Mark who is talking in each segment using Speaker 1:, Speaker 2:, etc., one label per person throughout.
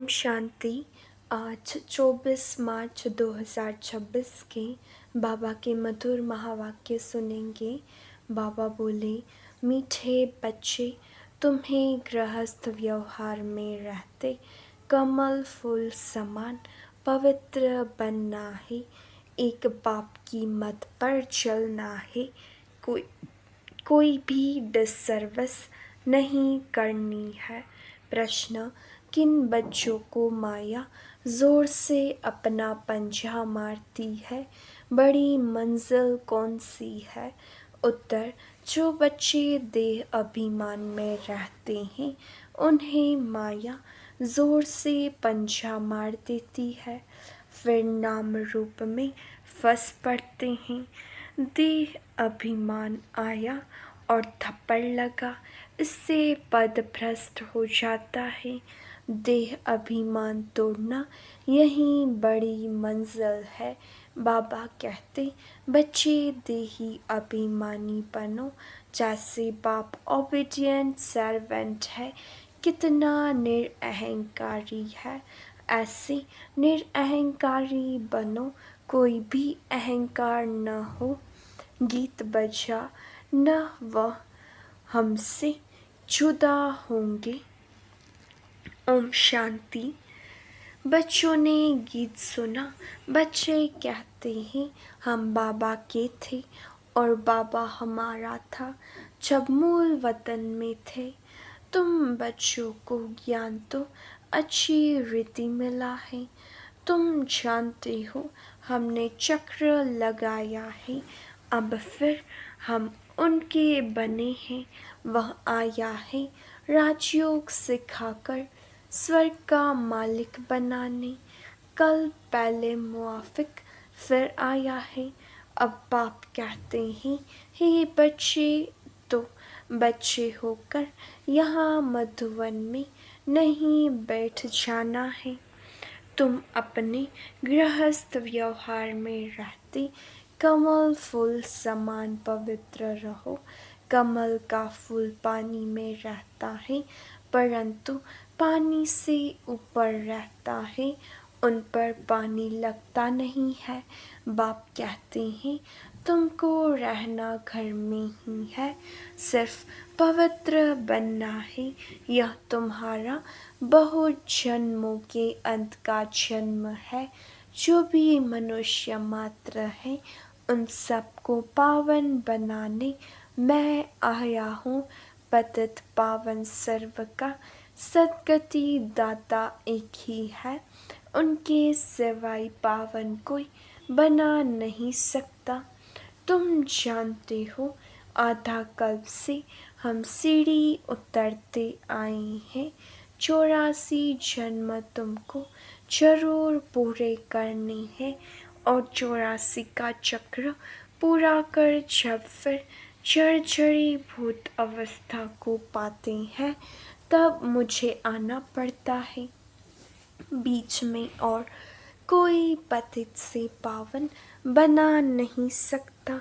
Speaker 1: शांति। आज 24 मार्च 2026 के बाबा के मधुर महावाक्य सुनेंगे। बाबा बोले, मीठे बच्चे, तुम्हें गृहस्थ व्यवहार में रहते कमल फूल समान पवित्र बनना है। एक बाप की मत पर चलना है। कोई भी डिसर्विस नहीं करनी है। प्रश्न, किन बच्चों को माया जोर से अपना पंजा मारती है? बड़ी मंजिल कौन सी है? उत्तर, जो बच्चे देह अभिमान में रहते हैं उन्हें माया जोर से पंजा मार देती है, फिर नाम रूप में फंस पड़ते हैं। देह अभिमान आया और थप्पड़ लगा, इससे पद भ्रष्ट हो जाता है। देह अभिमान तोड़ना यही बड़ी मंजिल है। बाबा कहते, बच्चे देही अभिमानी बनो, जैसे बाप ओबीडिएंट सर्वेंट है, कितना निरअहंकारी है, ऐसे निरअहंकारी बनो, कोई भी अहंकार न हो। गीत बजा न वह हमसे जुदा होंगे। ओम शांति। बच्चों ने गीत सुना। बच्चे कहते हैं, हम बाबा के थे और बाबा हमारा था जब मूल वतन में थे। तुम बच्चों को ज्ञान तो अच्छी रीति मिला है। तुम जानते हो हमने चक्र लगाया है, अब फिर हम उनके बने हैं। वह आया है राजयोग सिखाकर स्वर्ग का मालिक बनाने। कल पहले मुआफिक फिर आया है। अब बाप कहते हैं, हे बच्चे, तो बच्चे होकर यहाँ मधुवन में नहीं बैठ जाना है। तुम अपने गृहस्थ व्यवहार में रहते कमल फूल समान पवित्र रहो। कमल का फूल पानी में रहता है, परंतु पानी से ऊपर रहता है, उन पर पानी लगता नहीं है। बाप कहते हैं, तुमको रहना घर में ही है, सिर्फ पवित्र बनना है। यह तुम्हारा बहुत जन्मों के अंत का जन्म है। जो भी मनुष्य मात्र है उन सबको पावन बनाने मैं आया हूँ। पतित पावन सर्व का सद्गति दाता एक ही है, उनके सिवाय पावन कोई बना नहीं सकता। तुम जानते हो आधा कल्प से हम सीढ़ी उतरते आए हैं। 84 जन्म तुमको जरूर पूरे करने हैं और 84 का चक्र पूरा कर जब फिर जर्जरी भूत अवस्था को पाते हैं तब मुझे आना पड़ता है। बीच में और कोई पतित से पावन बना नहीं सकता।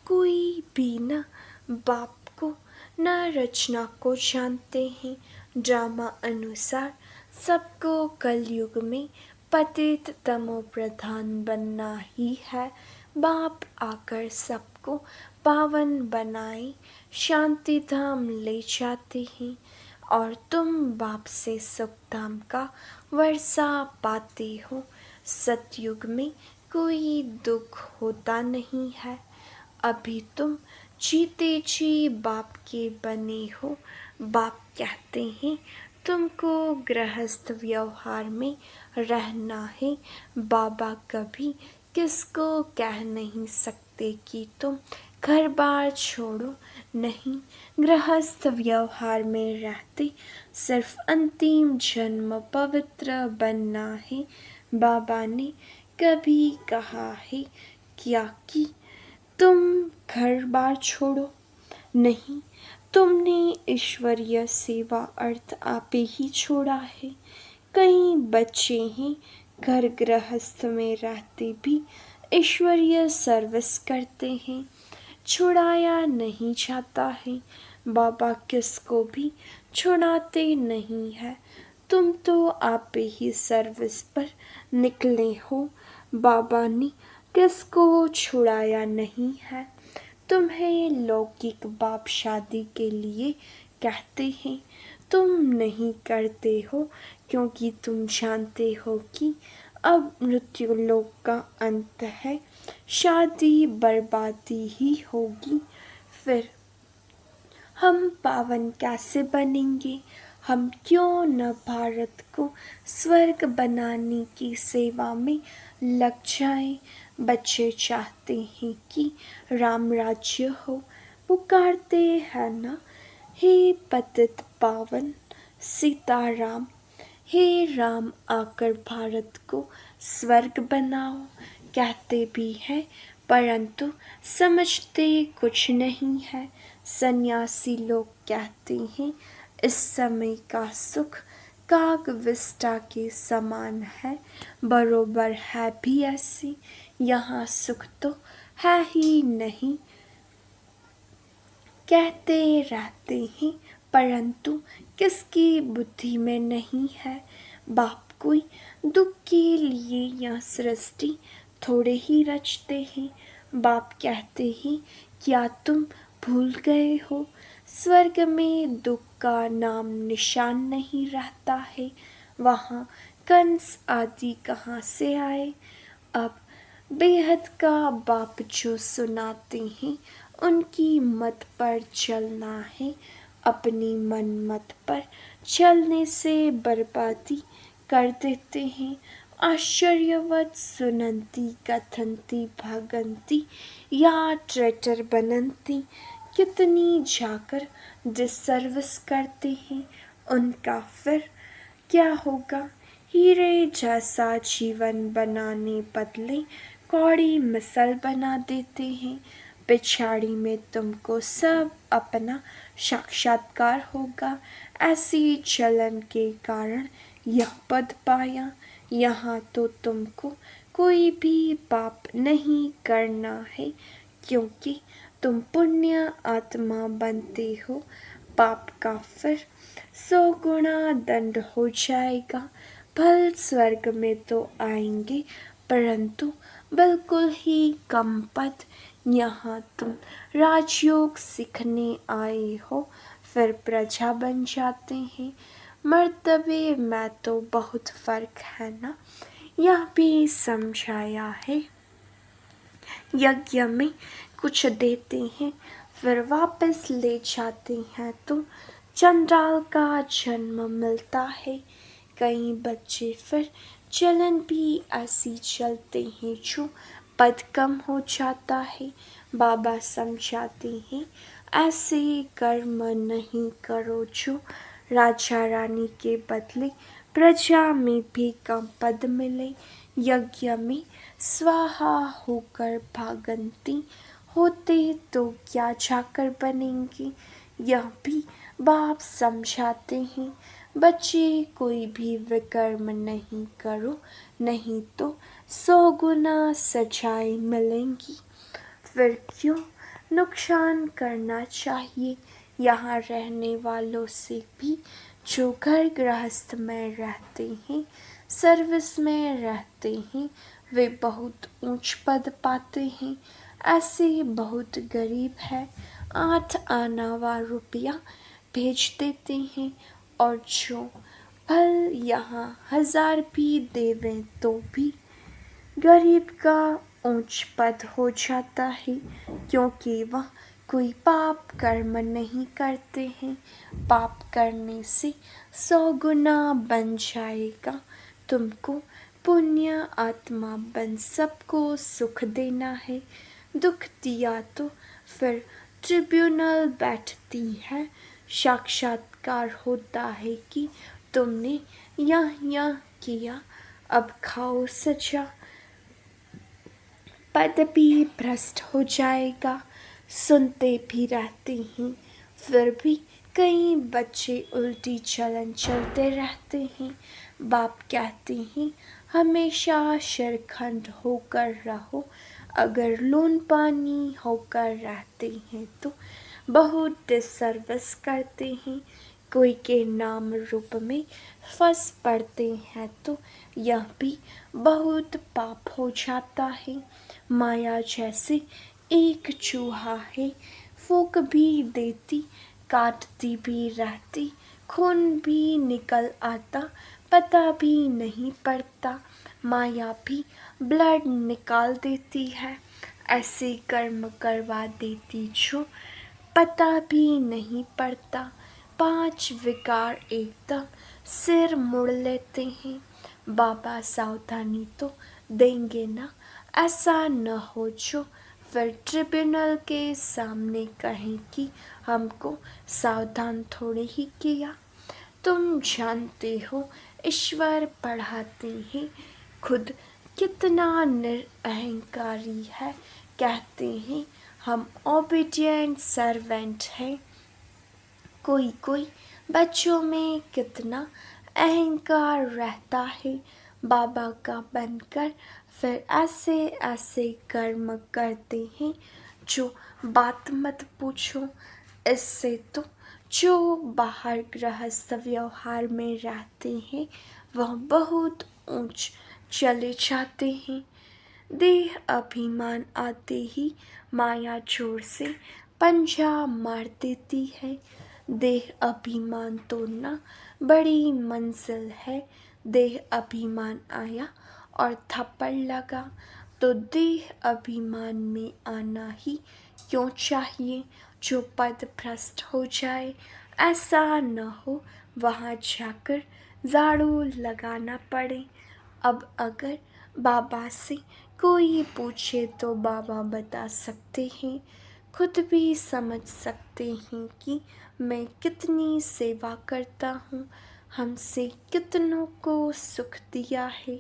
Speaker 1: कोई भी न बाप को न रचना को जानते हैं। ड्रामा अनुसार सबको कलयुग में पतित तमो प्रधान बनना ही है। बाप आकर सबको पावन बनाए शांति धाम ले जाते हैं और तुम बाप से सुखधाम का वर्षा पाते हो। सतयुग में कोई दुख होता नहीं है। अभी तुम जीते जी बाप के बने हो। बाप कहते हैं, तुमको गृहस्थ व्यवहार में रहना है। बाबा कभी किसको कह नहीं सकते कि तुम घर बार छोड़ो, नहीं। गृहस्थ व्यवहार में रहते सिर्फ अंतिम जन्म पवित्र बनना है। बाबा ने कभी कहा है क्या कि तुम घर बार छोड़ो? नहीं, तुमने ईश्वरीय सेवा अर्थ आपे ही छोड़ा है। कई बच्चे हैं घर गृहस्थ में रहते भी ईश्वरीय सर्विस करते हैं, छुड़ाया नहीं जाता है। बाबा किसको भी छुड़ाते नहीं है। तुम तो आप ही सर्विस पर निकले हो। बाबा ने किसको छुड़ाया नहीं है। तुम्हें लौकिक बाप शादी के लिए कहते हैं, तुम नहीं करते हो क्योंकि तुम जानते हो कि अब मृत्यु लोक का अंत है, शादी बर्बादी ही होगी। फिर हम पावन कैसे बनेंगे। हम क्यों न भारत को स्वर्ग बनाने की सेवा में लग जाएं। बच्चे चाहते हैं कि राम राज्य हो, पुकारते हैं ना, हे पतित पावन सीताराम, हे राम आकर भारत को स्वर्ग बनाओ। कहते भी हैं परंतु समझते कुछ नहीं है। सन्यासी लोग कहते हैं इस समय का सुख काग विष्टा के समान है। बरोबर है भी ऐसी, यहाँ सुख तो है ही नहीं। कहते रहते हैं परंतु किसकी बुद्धि में नहीं है। बाप कोई दुख के लिए यह सृष्टि थोड़े ही रचते हैं। बाप कहते हैं क्या तुम भूल गए हो, स्वर्ग में दुख का नाम निशान नहीं रहता है। वहाँ कंस आदि कहाँ से आए। अब बेहद का बाप जो सुनाते हैं उनकी मत पर चलना है। अपनी मन मत पर चलने से बर्बादी कर देते हैं। आश्चर्यवत सुनंती कथंती भगंती या ट्रेटर बनंती, कितनी जाकर डिसर्विस करते हैं उनका फिर क्या होगा। हीरे जैसा जीवन बनाने बदले कौड़ी मिसल बना देते हैं। पिछाड़ी में तुमको सब अपना साक्षात्कार होगा। ऐसी चलन के कारण यह पद पाया। यहाँ तो तुमको कोई भी पाप नहीं करना है क्योंकि तुम पुण्य आत्मा बनते हो। पाप का फिर 100 गुना दंड हो जाएगा। फल स्वर्ग में तो आएंगे परंतु बिल्कुल ही कम पद। यहाँ तुम राजयोग सीखने आए हो फिर प्रजा बन जाते हैं। मर्तबे में तो बहुत फर्क है ना, यह भी समझाया है। यज्ञ में कुछ देते हैं फिर वापस ले जाते हैं तो चंडाल का जन्म मिलता है। कई बच्चे फिर चलन भी ऐसी चलते हैं जो पद कम हो जाता है। बाबा समझाते हैं ऐसे कर्म नहीं करो जो राजा रानी के बदले प्रजा में भी कम पद मिले। यज्ञ में स्वाहा होकर भागंती होते तो क्या जाकर बनेंगे। यह भी बाप समझाते हैं। बच्चे कोई भी विकर्म नहीं करो नहीं तो 100 गुना सजाएं मिलेंगी। फिर क्यों नुकसान करना चाहिए। यहाँ रहने वालों से भी जो घर गृहस्थ में रहते हैं, सर्विस में रहते हैं, वे बहुत ऊंच पद पाते हैं। ऐसे बहुत गरीब है 8 आना रुपया भेज देते हैं और जो फल यहाँ 1000 भी देवें तो भी गरीब का ऊंच पद हो जाता है क्योंकि वह कोई पाप कर्म नहीं करते हैं। पाप करने से 100 गुना बन जाएगा। तुमको पुण्य आत्मा बन सबको सुख देना है। दुख दिया तो फिर ट्रिब्यूनल बैठती है। साक्षात्कार होता है कि तुमने यह किया, अब खाओ सजा। पद भी भ्रष्ट हो जाएगा। सुनते भी रहते हैं फिर भी कई बच्चे उल्टी चलन चलते रहते हैं। बाप कहते हैं हमेशा शिरखंड होकर रहो। अगर लून पानी होकर रहते हैं तो बहुत डिसर्विस करते हैं। कोई के नाम रूप में फंस पड़ते हैं तो यह भी बहुत पाप हो जाता है। माया जैसे एक चूहा है, फूंक भी देती, काटती भी रहती, खून भी निकल आता, पता भी नहीं पड़ता। माया भी ब्लड निकाल देती है, ऐसे कर्म करवा देती जो पता भी नहीं पड़ता। 5 विकार एकदम सिर मुड़ लेते हैं। बाबा सावधानी तो देंगे ना, ऐसा न हो जो फिर ट्रिब्यूनल के सामने कहें कि हमको सावधान थोड़ी ही किया। तुम जानते हो ईश्वर पढ़ाते हैं, खुद कितना निरअहंकारी है। कहते हैं हम ओबीडिएंट सर्वेंट हैं। कोई कोई बच्चों में कितना अहंकार रहता है, बाबा का बनकर फिर ऐसे ऐसे कर्म करते हैं जो बात मत पूछो। इससे तो जो बाहर गृहस्थ व्यवहार में रहते हैं वह बहुत ऊंच चले जाते हैं। देह अभिमान आते ही माया जोर से पंजा मार देती है। देह अभिमान तोड़ना बड़ी मंजिल है। देह अभिमान आया और थप्पड़ लगा तो देह अभिमान में आना ही क्यों चाहिए जो पद भ्रष्ट हो जाए। ऐसा न हो वहाँ जाकर झाड़ू लगाना पड़े। अब अगर बाबा से कोई पूछे तो बाबा बता सकते हैं, खुद भी समझ सकते हैं कि मैं कितनी सेवा करता हूँ, हमसे कितनों को सुख दिया है,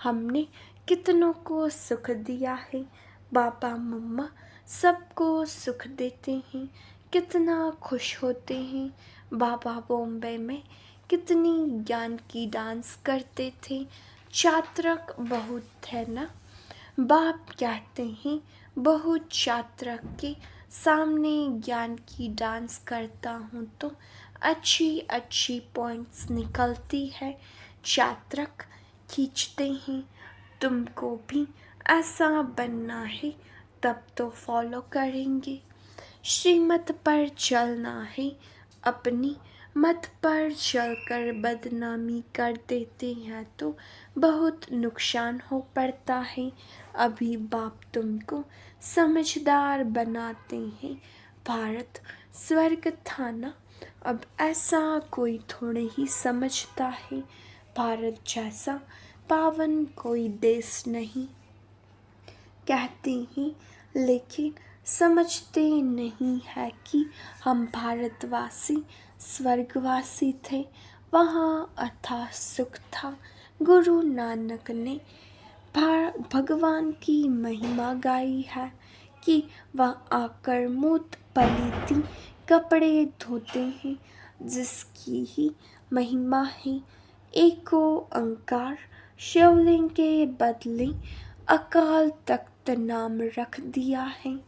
Speaker 1: हमने कितनों को सुख दिया है। बाबा मम्मा सबको सुख देते हैं, कितना खुश होते हैं। बाबा बॉम्बे में कितनी ज्ञान की डांस करते थे, चात्रक बहुत थे ना। बाप कहते हैं बहुत चात्रक के सामने ज्ञान की डांस करता हूँ तो अच्छी अच्छी पॉइंट्स निकलती है। चात्रक खींचते हैं। तुमको भी ऐसा बनना है तब तो फॉलो करेंगे। श्रीमत पर चलना है, अपनी मत पर चलकर बदनामी कर देते हैं तो बहुत नुकसान हो पड़ता है। अभी बाप तुमको समझदार बनाते हैं। भारत स्वर्ग था ना, अब ऐसा कोई थोड़े ही समझता है। भारत जैसा पावन कोई देश नहीं। कहते हैं लेकिन समझते नहीं है कि हम भारतवासी स्वर्गवासी थे, वहाँ अथाह सुख था। गुरु नानक ने भगवान की महिमा गाई है कि वह आकर मूत पलीती कपड़े धोते हैं, जिसकी ही महिमा है। एको अंकार शिवलिंग के बदले अकाल तख्त नाम रख दिया है।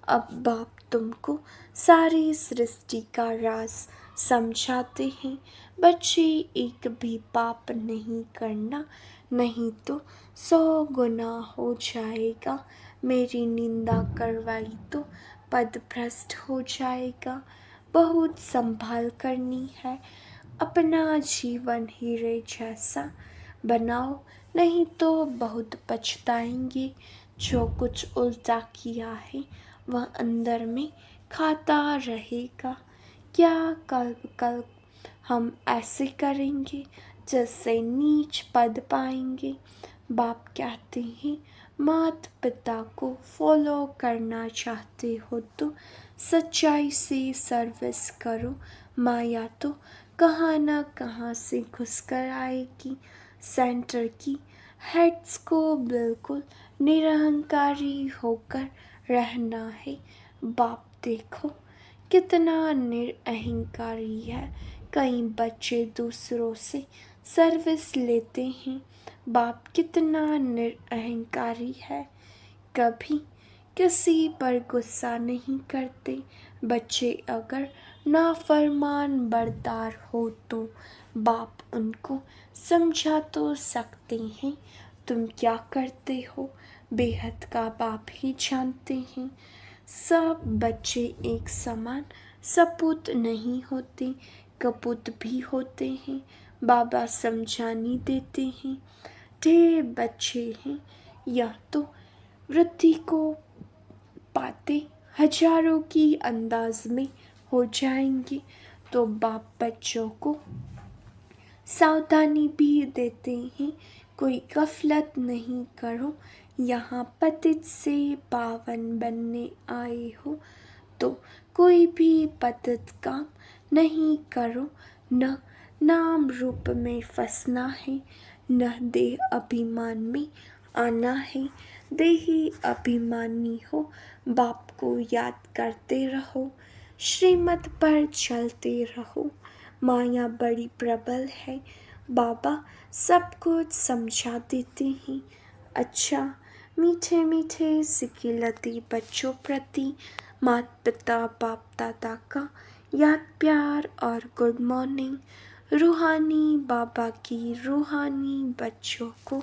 Speaker 1: अब बाप तुमको सारी सृष्टि का राज समझाते हैं। बच्चे एक भी पाप नहीं करना, नहीं तो 100 गुना हो जाएगा। मेरी निंदा करवाई तो पद भ्रष्ट हो जाएगा। बहुत संभाल करनी है, अपना जीवन हीरे जैसा बनाओ, नहीं तो बहुत पछताएंगे। जो कुछ उल्टा किया है वह अंदर में खाता रहेगा। क्या कल्प कल्प हम ऐसे करेंगे जिससे नीच पद पाएंगे। बाप कहते हैं माता पिता को फॉलो करना चाहते हो तो सच्चाई से सर्विस करो। माया तो कहाँ ना कहाँ से घुस कर आएगी। सेंटर की हेड्स को बिल्कुल निरहंकारी होकर रहना है। बाप देखो कितना निरअहंकारी है। कई बच्चे दूसरों से सर्विस लेते हैं। बाप कितना निरअहंकारी है, कभी किसी पर गुस्सा नहीं करते। बच्चे अगर नाफरमान बरदार हो तो बाप उनको समझा तो सकते हैं। तुम क्या करते हो बेहद का बाप ही जानते हैं। सब बच्चे एक समान सपूत नहीं होते, कपूत भी होते हैं। बाबा समझानी देते हैं। ढेर बच्चे हैं, यह तो वृद्धि को पाते हजारों की अंदाज में हो जाएंगे, तो बाप बच्चों को सावधानी भी देते हैं। कोई गफलत नहीं करो, यहाँ पतित से पावन बनने आए हो, तो कोई भी पतित काम नहीं करो। न नाम रूप में फंसना है, न देह अभिमान में आना है। देही अभिमानी हो, बाप को याद करते रहो, श्रीमत पर चलते रहो। माया बड़ी प्रबल है, बाबा सब कुछ समझा देते हैं। अच्छा, मीठे मीठे सिकिलती बच्चों प्रति माता पिता बाप दादा का याद प्यार और गुड मॉर्निंग। रूहानी बाबा की रूहानी बच्चों को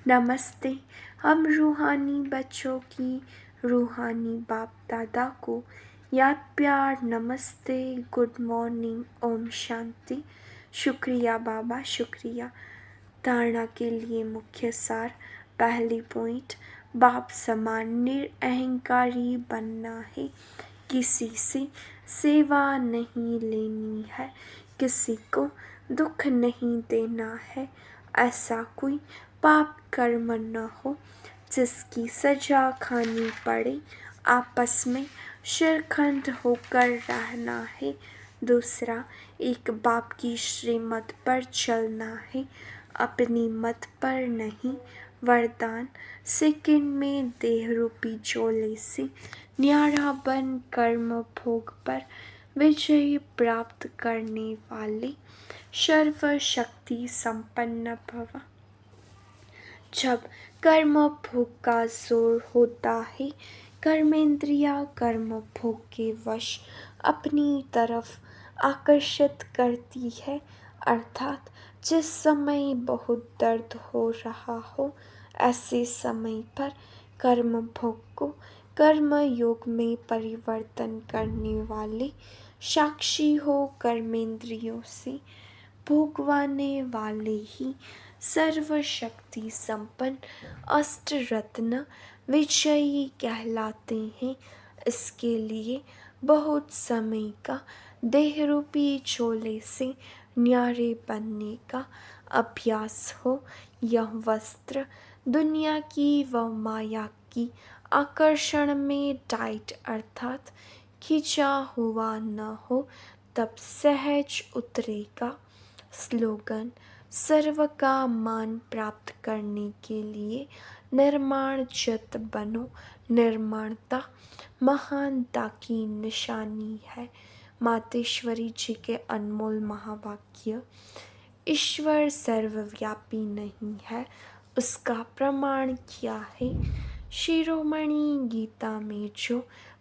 Speaker 1: नमस्ते। हम रूहानी बच्चों की रूहानी बाप दादा को याद प्यार नमस्ते, गुड मॉर्निंग, ओम शांति। शुक्रिया बाबा, शुक्रिया। धारणा के लिए मुख्य सार। पहली पॉइंट, बाप समान निरअहंकारी बनना है। किसी से सेवा नहीं लेनी है, किसी को दुख नहीं देना है। ऐसा कोई पाप कर्म न हो जिसकी सजा खानी पड़े। आपस में शिरखंड होकर रहना है। दूसरा, एक बाप की श्रीमत पर चलना है, अपनी मत पर नहीं। वरदान, सेकंड में देह रूपी चोले से न्यारा बन कर्म भोग पर विजय प्राप्त करने वाले सर्व शक्ति संपन्न भव। जब कर्म भोग का जोर होता है, कर्मेंद्रिया कर्म भोग के वश अपनी तरफ आकर्षित करती है। अर्थात जिस समय बहुत दर्द हो रहा हो, ऐसे समय पर कर्म भोग को कर्म योग में परिवर्तन करने वाले साक्षी हो कर्मेंद्रियों से भोगवाने वाले ही सर्वशक्ति संपन्न अष्ट रत्न विजयी कहलाते हैं। इसके लिए बहुत समय का देह रूपी चोले से न्यारे बनने का अभ्यास हो। यह वस्त्र दुनिया की व माया की आकर्षण में टाइट अर्थात खींचा हुआ न हो, तब सहज उतरेगा। स्लोगन, सर्व का मान प्राप्त करने के लिए निर्माण चित बनो। निर्माणता महानता की निशानी है। मातेश्वरी जी के अनमोल महावाक्य। ईश्वर सर्वव्यापी नहीं है, उसका प्रमाण क्या है। शिरोमणि गीता में जो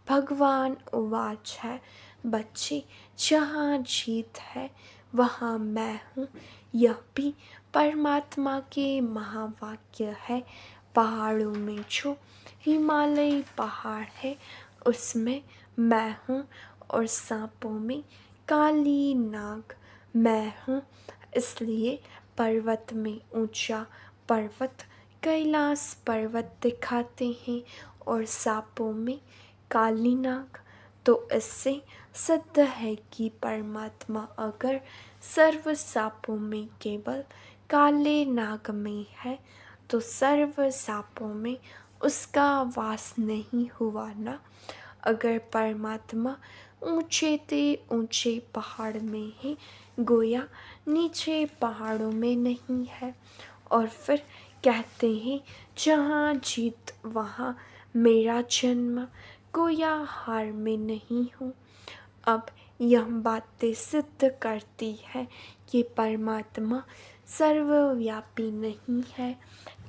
Speaker 1: भगवान उवाच है, बच्चे जहाँ जीत है वहाँ मैं हूँ। यह भी परमात्मा के महावाक्य है। पहाड़ों में जो हिमालय पहाड़ है, उसमें मैं हूँ। और सांपों में काली नाग मैं हूँ। इसलिए पर्वत में ऊंचा पर्वत कैलाश पर्वत दिखाते हैं और सांपों में काली नाग। तो इससे सिद्ध है कि परमात्मा अगर सर्व सांपों में केवल काले नाग में है, तो सर्व सांपों में उसका वास नहीं हुआ ना। अगर परमात्मा ऊंचे ते ऊंचे पहाड़ में है, गोया नीचे पहाड़ों में नहीं है। और फिर कहते हैं जहाँ जीत वहाँ मेरा जन्म, गोया हार में नहीं हूँ। अब यह बातें सिद्ध करती है कि परमात्मा सर्वव्यापी नहीं है।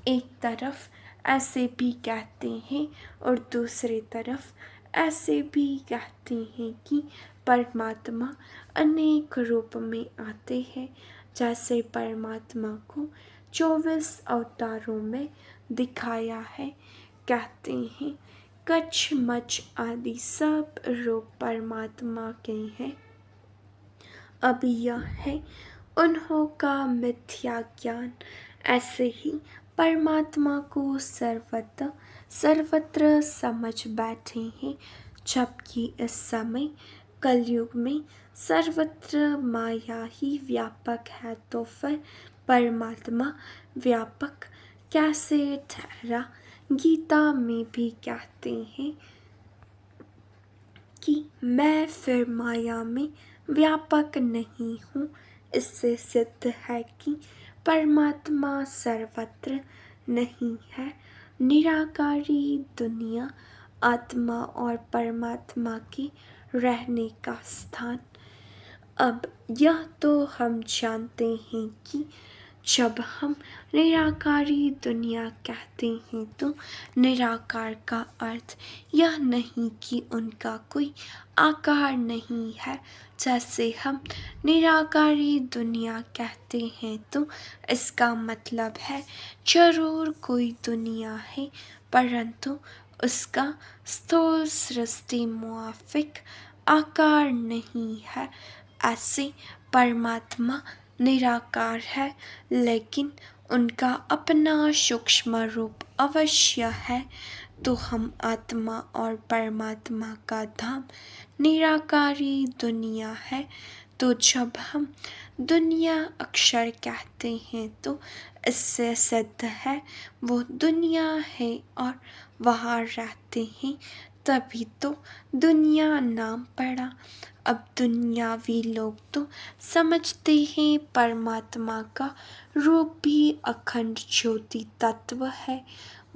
Speaker 1: एक तरफ ऐसे भी कहते हैं और दूसरी तरफ ऐसे भी कहते हैं कि परमात्मा अनेक रूप में आते हैं। जैसे परमात्मा को 24 अवतारों में दिखाया है। कहते हैं कच्छ मच्छ आदि सब रूप परमात्मा के हैं। अब यह है उन्हों का मिथ्या ज्ञान। ऐसे ही परमात्मा को सर्वत्र समझ बैठे हैं। जबकि इस समय कलयुग में सर्वत्र माया ही व्यापक है, तो फिर परमात्मा व्यापक कैसे ठहरा? गीता में भी कहते हैं कि मैं फिर माया में व्यापक नहीं हूँ। इससे सिद्ध है कि परमात्मा सर्वत्र नहीं है। निराकारी दुनिया आत्मा और परमात्मा के रहने का स्थान। अब यह तो हम जानते हैं कि जब हम निराकारी दुनिया कहते हैं तो निराकार का अर्थ यह नहीं कि उनका कोई आकार नहीं है। जैसे हम निराकारी दुनिया कहते हैं तो इसका मतलब है जरूर कोई दुनिया है, परंतु उसका स्थूल सृष्टि मुआफिक आकार नहीं है। ऐसे परमात्मा निराकार है, लेकिन उनका अपना सूक्ष्म रूप अवश्य है। तो हम आत्मा और परमात्मा का धाम निराकारी दुनिया है। तो जब हम दुनिया अक्षर कहते हैं तो इससे सिद्ध है वो दुनिया है और वहाँ रहते हैं, तभी तो दुनिया नाम पड़ा। अब दुनियावी लोग तो समझते हैं परमात्मा का रूप भी अखंड ज्योति तत्व है।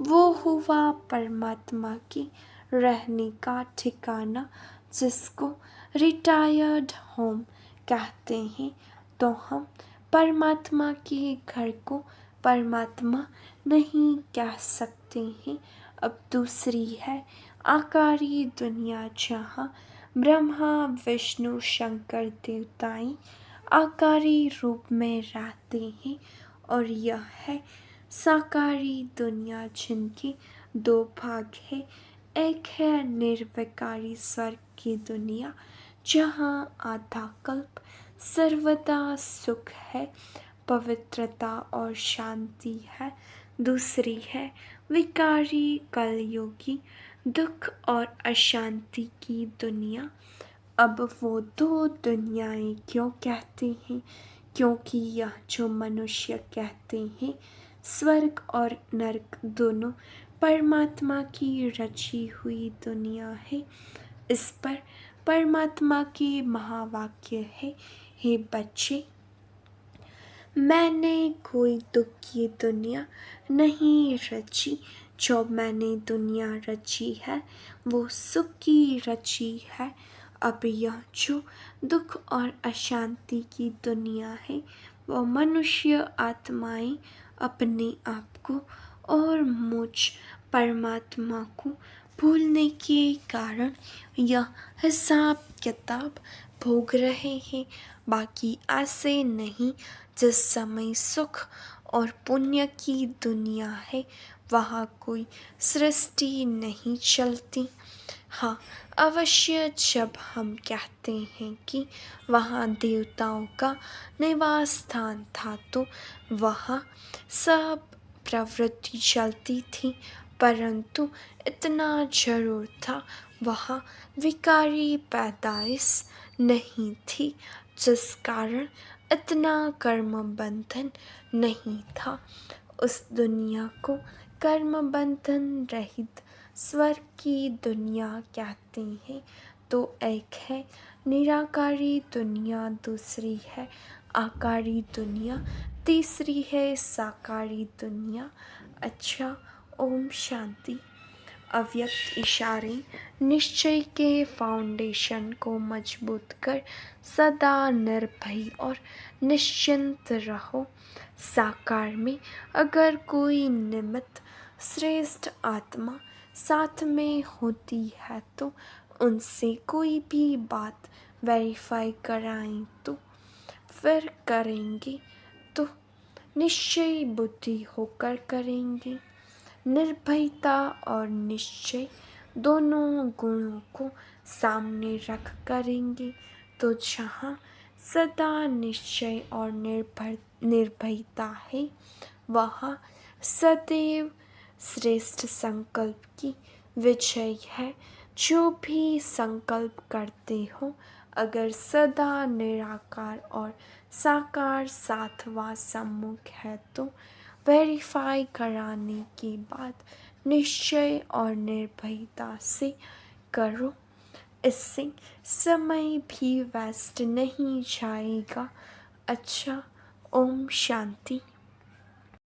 Speaker 1: वो हुआ परमात्मा के रहने का ठिकाना, जिसको रिटायर्ड होम कहते हैं। तो हम परमात्मा के घर को परमात्मा नहीं कह सकते हैं। अब दूसरी है आकारी दुनिया, जहाँ ब्रह्मा विष्णु शंकर देवताएं आकारी रूप में रहते हैं। और यह है साकारी दुनिया, जिनके दो भाग है। एक है निर्विकारी स्वर्ग की दुनिया, जहाँ आधा कल्प सर्वदा सुख है, पवित्रता और शांति है। दूसरी है विकारी कलयुगी दुख और अशांति की दुनिया। अब वो दो दुनियाएं क्यों कहते हैं? क्योंकि यह जो मनुष्य कहते हैं स्वर्ग और नरक दोनों परमात्मा की रची हुई दुनिया है। इस पर परमात्मा के महावाक्य है, हे बच्चे, मैंने कोई दुख की दुनिया नहीं रची। जो मैंने दुनिया रची है वो सुख की रची है। अब यह जो दुख और अशांति की दुनिया है वो मनुष्य आत्माएं अपने आप को और मुझ परमात्मा को भूलने के कारण यह हिसाब किताब भोग रहे हैं। बाकी ऐसे नहीं। जिस समय सुख और पुण्य की दुनिया है वहाँ कोई सृष्टि नहीं चलती। हाँ, अवश्य जब हम कहते हैं कि वहाँ देवताओं का निवास स्थान था तो वहाँ सब प्रवृत्ति चलती थी, परंतु इतना जरूर था वहाँ विकारी पैदाइश नहीं थी, जिस कारण इतना कर्म बंधन नहीं था। उस दुनिया को कर्म बंधन रहित स्वर्ग की दुनिया कहते हैं। तो एक है निराकारी दुनिया, दूसरी है आकारी दुनिया, तीसरी है साकारी दुनिया। अच्छा, ओम शांति। अव्यक्त इशारे निश्चय के फाउंडेशन को मजबूत कर सदा निर्भय और निश्चिंत रहो। साकार में अगर कोई निमित्त श्रेष्ठ आत्मा साथ में होती है तो उनसे कोई भी बात वेरीफाई कराएं तो फिर करेंगे तो निश्चय बुद्धि होकर करेंगे। निर्भयता और निश्चय दोनों गुणों को सामने रख करेंगे तो जहाँ सदा निश्चय और निर्भयता है वहाँ सदैव श्रेष्ठ संकल्प की विजय है। जो भी संकल्प करते हो अगर सदा निराकार और साकार साथ व सम्मुख है तो वेरीफाई कराने के बाद निश्चय और निर्भयता से करो। इससे समय भी वेस्ट नहीं जाएगा। अच्छा, ओम शांति।